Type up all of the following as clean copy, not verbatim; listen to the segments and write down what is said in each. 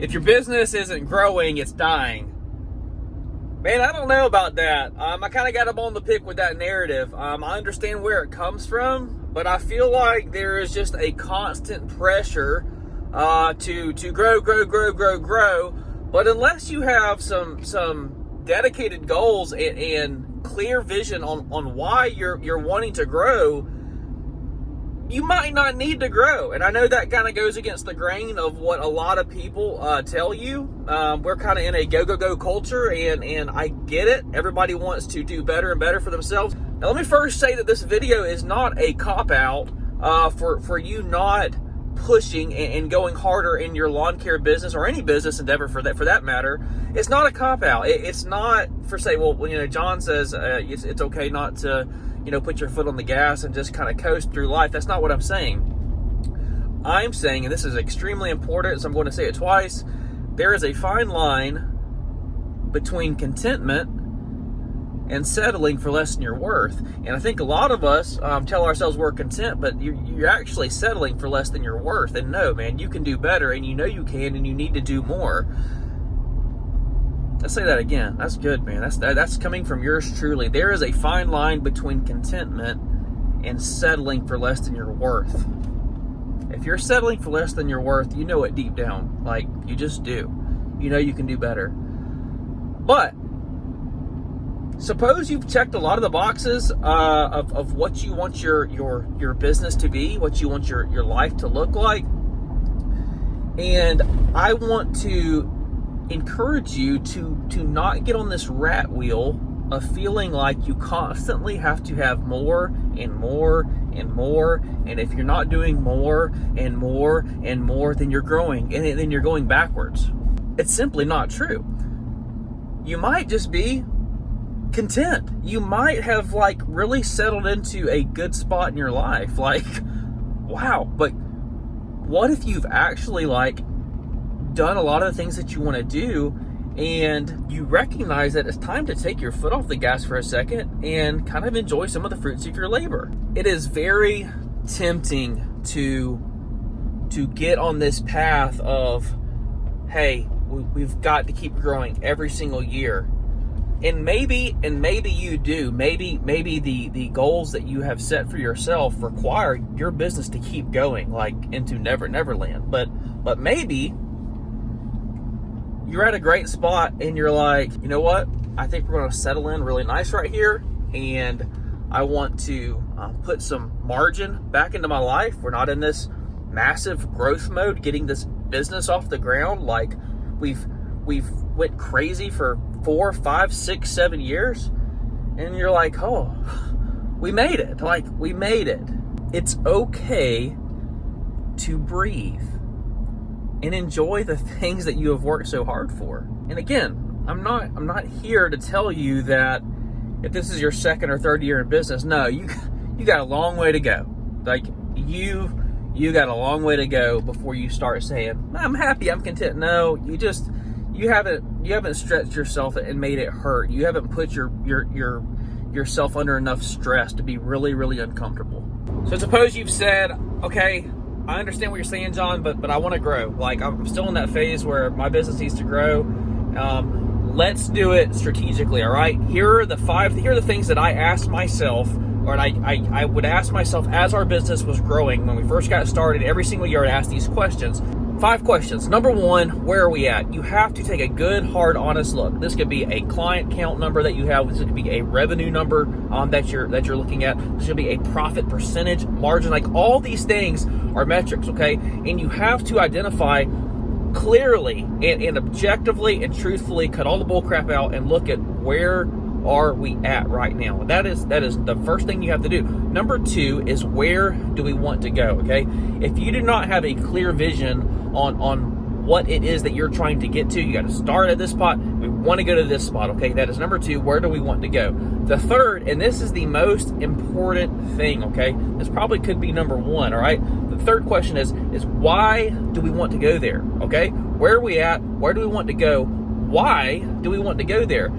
if your business isn't growing, it's dying. Man, I don't know about that. I kind of got up on the pick with that narrative. I understand where it comes from, but I feel like there is just a constant pressure to grow. But unless you have some dedicated goals and clear vision on why you're wanting to grow, you might not need to grow. And I know that kind of goes against the grain of what a lot of people tell you. We're kind of in a go culture, and I get it. Everybody wants to do better and better for themselves. Now, let me first say that this video is not a cop-out for you not pushing and going harder in your lawn care business or any business endeavor for that matter. It's not a cop-out. It's not for say, well, John says it's okay not to put your foot on the gas and just kind of coast through life. That's not what I'm saying. I'm saying, and this is extremely important, so I'm going to say it twice, there is a fine line between contentment and settling for less than you're worth. And I think a lot of us tell ourselves we're content, but you're actually settling for less than you're worth. And no, man, you can do better, and you know you can, and you need to do more. Let's say that again. That's good, man. That's coming from yours truly. There is a fine line between contentment and settling for less than you're worth. If you're settling for less than you're worth, you know it deep down. Like, you just do. You know you can do better. But suppose you've checked a lot of the boxes of what you want your business to be, what you want your life to look like. And I want to encourage you to not get on this rat wheel of feeling like you constantly have to have more and more and more, and if you're not doing more and more and more, then you're growing, and then you're going backwards. It's simply not true. You might just be content. You might have really settled into a good spot in your life. Wow, but what if you've actually done a lot of the things that you want to do, and you recognize that it's time to take your foot off the gas for a second and kind of enjoy some of the fruits of your labor? It is very tempting to get on this path of, hey, we've got to keep growing every single year. And maybe you do. Maybe the goals that you have set for yourself require your business to keep going, into Never Land. But maybe you're at a great spot and you're like, you know what? I think we're going to settle in really nice right here, and I want to put some margin back into my life. We're not in this massive growth mode, getting this business off the ground. We've went crazy for 4, 5, 6, 7 years, and you're like, oh, we made it. We made it. It's okay to breathe and enjoy the things that you have worked so hard for. And again, I'm not here to tell you that if this is your second or third year in business, no, you got a long way to go. You got a long way to go before you start saying, I'm happy, I'm content. No, you haven't stretched yourself and made it hurt. You haven't put yourself under enough stress to be really, really uncomfortable. So suppose you've said, okay, I understand what you're saying, John, but I want to grow. I'm still in that phase where my business needs to grow. Let's do it strategically, all right? Here are the things that I asked myself, or I would ask myself as our business was growing. When we first got started, every single year I'd ask these questions. 5 questions. Number 1, where are we at? You have to take a good, hard, honest look. This could be a client count number that you have. This could be a revenue number that you're looking at. This could be a profit percentage, margin. All these things are metrics, okay? And you have to identify clearly and objectively and truthfully, cut all the bull crap out and look at where are we at right now. That is the first thing you have to do. Number 2 is, where do we want to go, okay? If you do not have a clear vision on what it is that you're trying to get to, you got to start at this spot. We want to go to this spot, okay? That is number 2. Where do we want to go? The third, and this is the most important thing, okay? This probably could be number 1, all right? The third question is why do we want to go there, okay? Where are we at? Where do we want to go? Why do we want to go there?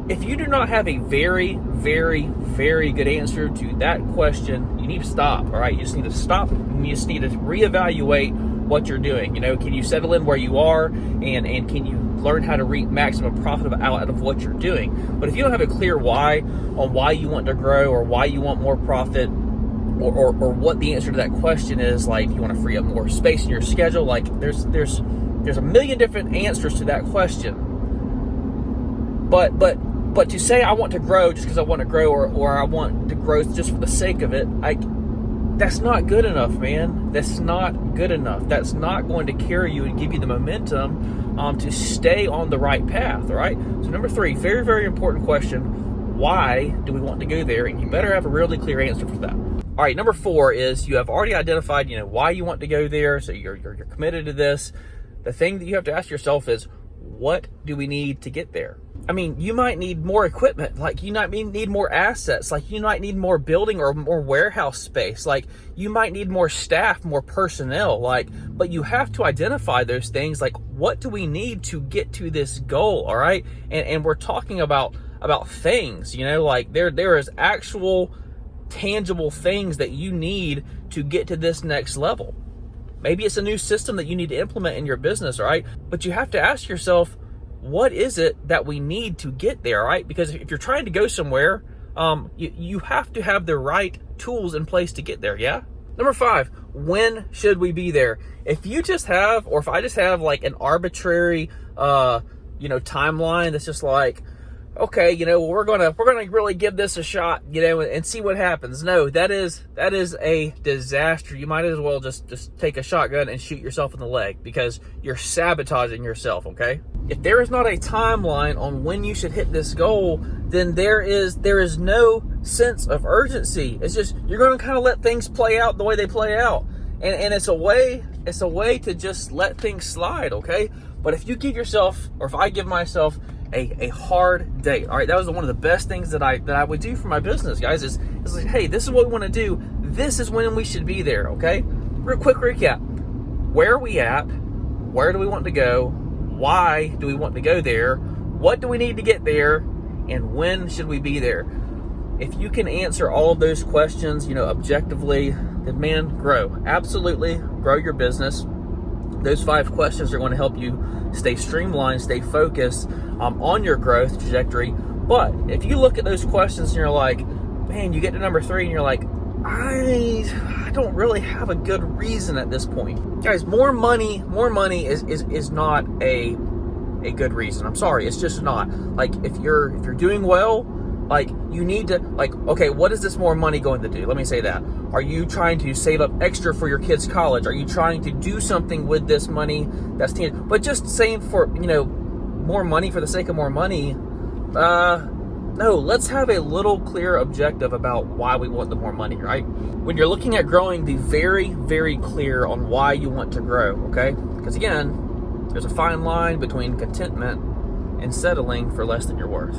If you do not have a very, very, very good answer to that question, you need to stop, all right? You just need to stop. You just need to reevaluate what you're doing? You know, can you settle in where you are, and can you learn how to reap maximum profit out of what you're doing? But if you don't have a clear why on why you want to grow, or why you want more profit, or what the answer to that question is, like you want to free up more space in your schedule, like there's a million different answers to that question. But to say I want to grow just because I want to grow, or I want to grow just for the sake of it, that's not good enough, man. That's not good enough. That's not going to carry you and give you the momentum to stay on the right path, all right? So number 3, very, very important question. Why do we want to go there? And you better have a really clear answer for that. All right, number 4 is you have already identified, why you want to go there. So you're committed to this. The thing that you have to ask yourself is, what do we need to get there? I mean, you might need more equipment, like you might need more assets, like you might need more building or more warehouse space, like you might need more staff, more personnel, but you have to identify those things, like what do we need to get to this goal, all right? And we're talking about things, like there is actual tangible things that you need to get to this next level. Maybe it's a new system that you need to implement in your business, all right? But you have to ask yourself, what is it that we need to get there, right? Because if you're trying to go somewhere, you have to have the right tools in place to get there, yeah? Number 5, when should we be there? If you just have, or if I just have like an arbitrary, timeline that's just like, okay, we're gonna really give this a shot, and see what happens. No, that is a disaster. You might as well just take a shotgun and shoot yourself in the leg, because you're sabotaging yourself, okay? If there is not a timeline on when you should hit this goal, then there is no sense of urgency. It's just, you're gonna kind of let things play out the way they play out. And it's a way to just let things slide, okay? But if you give yourself, or if I give myself a hard date, all right, that was one of the best things that I would do for my business, guys, is like, hey, this is what we want to do. This is when we should be there, okay? Real quick recap. Where are we at? Where do we want to go? Why do we want to go there? What do we need to get there? And when should we be there? If you can answer all of those questions, objectively, then man, grow. Absolutely grow your business. Those 5 questions are going to help you stay streamlined, stay focused on your growth trajectory. But if you look at those questions and you're like, man, you get to number 3 and you're like, I don't really have a good reason at this point. Guys, more money is not a good reason. I'm sorry, it's just not. Like if you're doing well, like you need to, like, okay, what is this more money going to do? Let me say that. Are you trying to save up extra for your kids' college? Are you trying to do something with this money that's tangible? But just saying for, more money for the sake of more money, no, let's have a little clear objective about why we want the more money, right? When you're looking at growing, be very, very clear on why you want to grow, okay? Because again, there's a fine line between contentment and settling for less than you're worth.